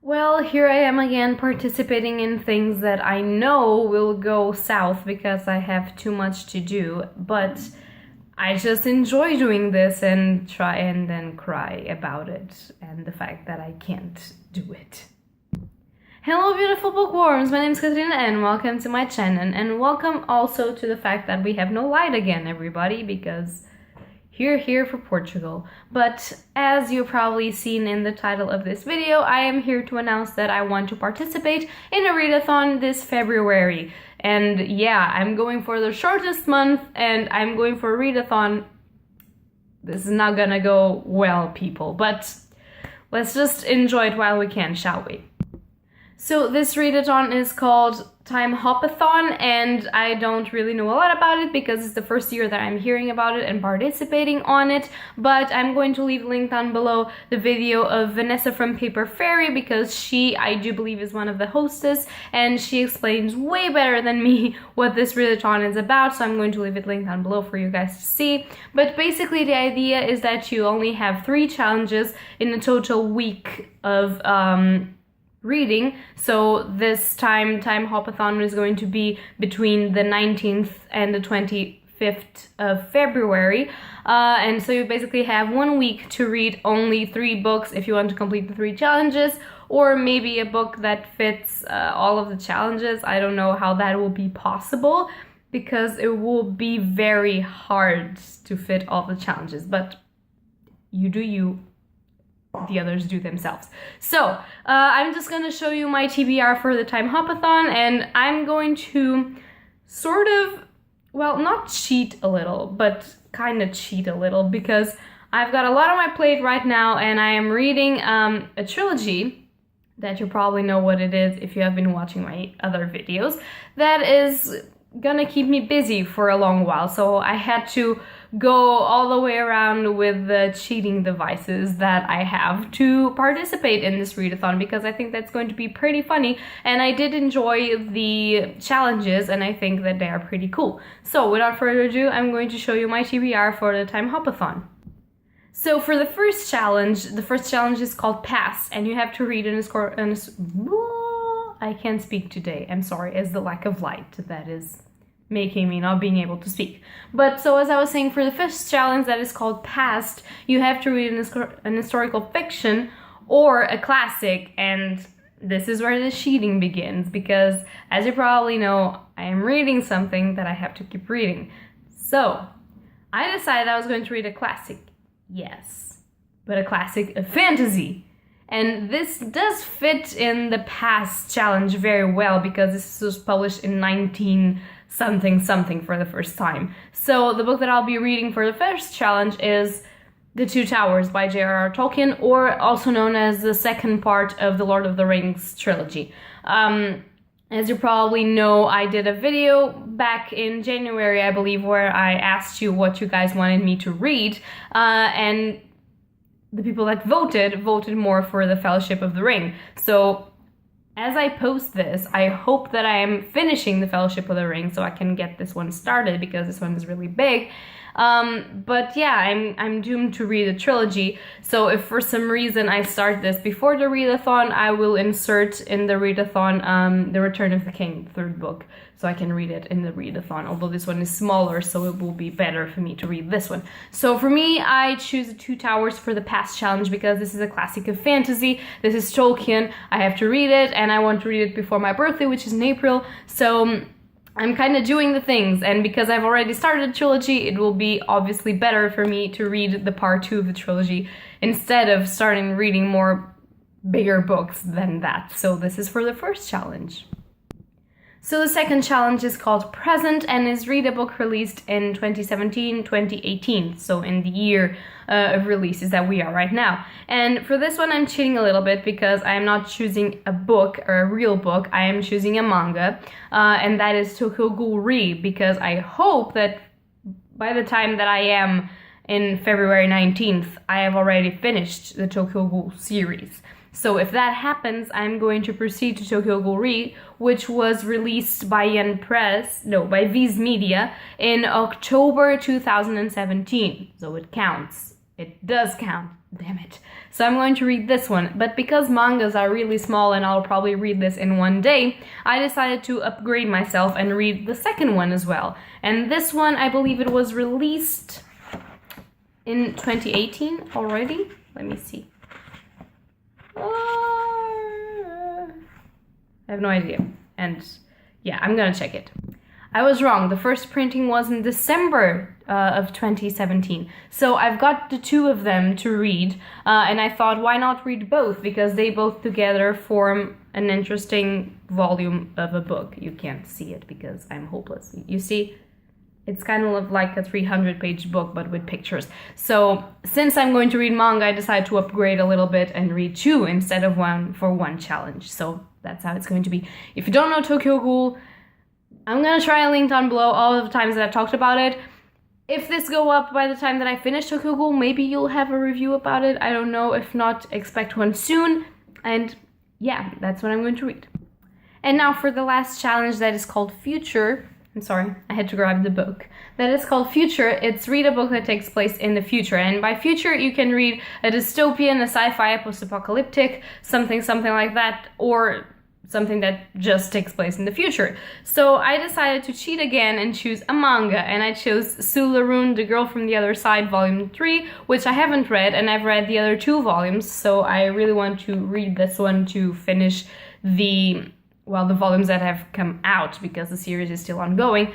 Well, here I am again participating in things that I know will go south because I have too much to do, but I just enjoy doing this and try and then cry about it and the fact that I can't do it. Hello beautiful bookworms, my name is Katarina and welcome to my channel, and welcome also to the fact that we have no light again, everybody, because here for Portugal. But as you've probably seen in the title of this video, I am here to announce that I want to participate in a readathon this February. And yeah, I'm going for the shortest month and I'm going for a readathon. This is not gonna go well, people, but let's just enjoy it while we can, shall we? So this readathon is called Timehopathon, and I don't really know a lot about it because it's the first year that I'm hearing about it and participating on it, but I'm going to leave a link down below the video of Vanessa from Paper Fairy because she, I do believe, is one of the hostess and she explains way better than me what this readathon is about, so I'm going to leave it linked down below for you guys to see. But basically the idea is that you only have 3 challenges in a total week of reading. So this Timehopathon is going to be between the 19th and the 25th of February, and so you basically have 1 week to read only 3 books if you want to complete the 3 challenges, or maybe a book that fits all of the challenges. I don't know how that will be possible because it will be very hard to fit all the challenges, but you do you. The others do themselves. So I'm just gonna show you my TBR for the Timehopathon, and I'm going to sort of, well, not cheat a little, but kind of cheat a little because I've got a lot on my plate right now and I am reading a trilogy that you probably know what it is if you have been watching my other videos, that is gonna keep me busy for a long while, so I had to go all the way around with the cheating devices that I have to participate in this readathon because I think that's going to be pretty funny, and I did enjoy the challenges and I think that they are pretty cool. So without further ado, I'm going to show you my TBR for the Timehopathon. So for the first challenge is called Pass, and you have to read I can't speak today, I'm sorry, it's the lack of light that is making me not being able to speak. But so as I was saying, for the first challenge that is called Past, you have to read an historical fiction or a classic, and this is where the cheating begins because, as you probably know, I am reading something that I have to keep reading. So I decided I was going to read a classic, yes, but a classic of fantasy. And this does fit in the Past challenge very well because this was published in 19 something for the first time. So the book that I'll be reading for the first challenge is The Two Towers by J.R.R. Tolkien, or also known as the second part of the Lord of the Rings trilogy. As you probably know, I did a video back in January, I believe, where I asked you what you guys wanted me to read, and the people that voted more for the Fellowship of the Ring. So as I post this, I hope that I am finishing the Fellowship of the Ring so I can get this one started because this one is really big. But yeah, I'm doomed to read a trilogy, so if for some reason I start this before the readathon, I will insert in the readathon The Return of the King, 3rd book, so I can read it in the readathon, although this one is smaller, so it will be better for me to read this one. So for me, I choose The Two Towers for the Past challenge because this is a classic of fantasy, this is Tolkien, I have to read it, and I want to read it before my birthday, which is in April, so I'm kind of doing the things, and because I've already started a trilogy, it will be obviously better for me to read the part 2 of the trilogy instead of starting reading more bigger books than that. So this is for the first challenge. So the second challenge is called Present and is read a book released in 2017-2018, so in the year of releases that we are right now. And for this one I'm cheating a little bit because I'm not choosing a book or a real book, I am choosing a manga, and that is Tokyo Ghoul Re, because I hope that by the time that I am in February 19th, I have already finished the Tokyo Ghoul series. So if that happens, I'm going to proceed to Tokyo Ghoul Re, which was released by Viz Media in October 2017. So it counts. It does count, damn it. So I'm going to read this one, but because mangas are really small and I'll probably read this in one day, I decided to upgrade myself and read the second one as well. And this one, I believe it was released in 2018 already. Let me see. I have no idea. And yeah, I'm gonna check it. I was wrong. The first printing was in December of 2017. So I've got the two of them to read, and I thought, why not read both? Because they both together form an interesting volume of a book. You can't see it because I'm hopeless. You see? It's kind of like a 300-page book, but with pictures. So since I'm going to read manga, I decided to upgrade a little bit and read two instead of one for one challenge. So that's how it's going to be. If you don't know Tokyo Ghoul, I'm gonna try and link down below all of the times that I've talked about it. If this go up by the time that I finish Tokyo Ghoul, maybe you'll have a review about it. I don't know. If not, expect one soon. And yeah, that's what I'm going to read. And now for the last challenge, that is called Future. I'm sorry, I had to grab the book. That is called Future. It's read a book that takes place in the future. And by future, you can read a dystopian, a sci-fi, a post-apocalyptic, something like that, or something that just takes place in the future. So I decided to cheat again and choose a manga, and I chose Sularoon, The Girl from the Other Side, Volume 3, which I haven't read, and I've read the other two volumes, so I really want to read this one to finish the volumes that have come out, because the series is still ongoing.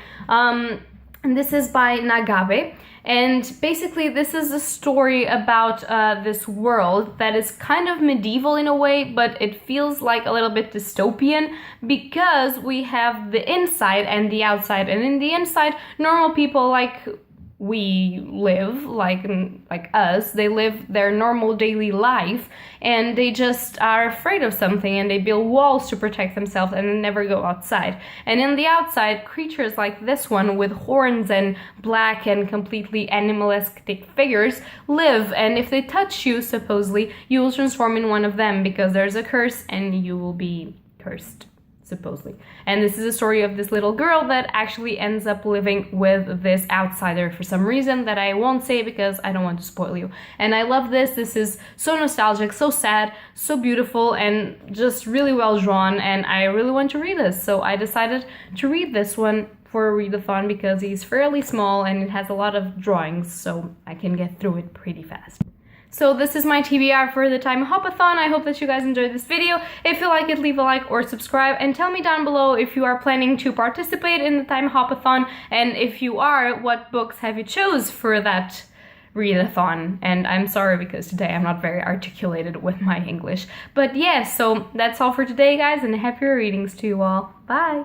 And this is by Nagabe, and basically this is a story about this world that is kind of medieval in a way, but it feels like a little bit dystopian because we have the inside and the outside, and in the inside, normal people like we live, like us, they live their normal daily life, and they just are afraid of something, and they build walls to protect themselves and never go outside. And in the outside, creatures like this one with horns and black and completely animalistic figures live, and if they touch you, supposedly, you will transform in one of them because there's a curse and you will be cursed. Supposedly. And this is a story of this little girl that actually ends up living with this outsider for some reason that I won't say because I don't want to spoil you. And I love this. This is so nostalgic, so sad, so beautiful, and just really well drawn, and I really want to read this. So I decided to read this one for a readathon because he's fairly small and it has a lot of drawings, so I can get through it pretty fast. So this is my TBR for the Timehopathon. I hope that you guys enjoyed this video. If you like it, leave a like or subscribe, and tell me down below if you are planning to participate in the Timehopathon, and if you are, what books have you chose for that readathon. And I'm sorry because today I'm not very articulated with my English. But yeah, so that's all for today, guys, and happy readings to you all. Bye!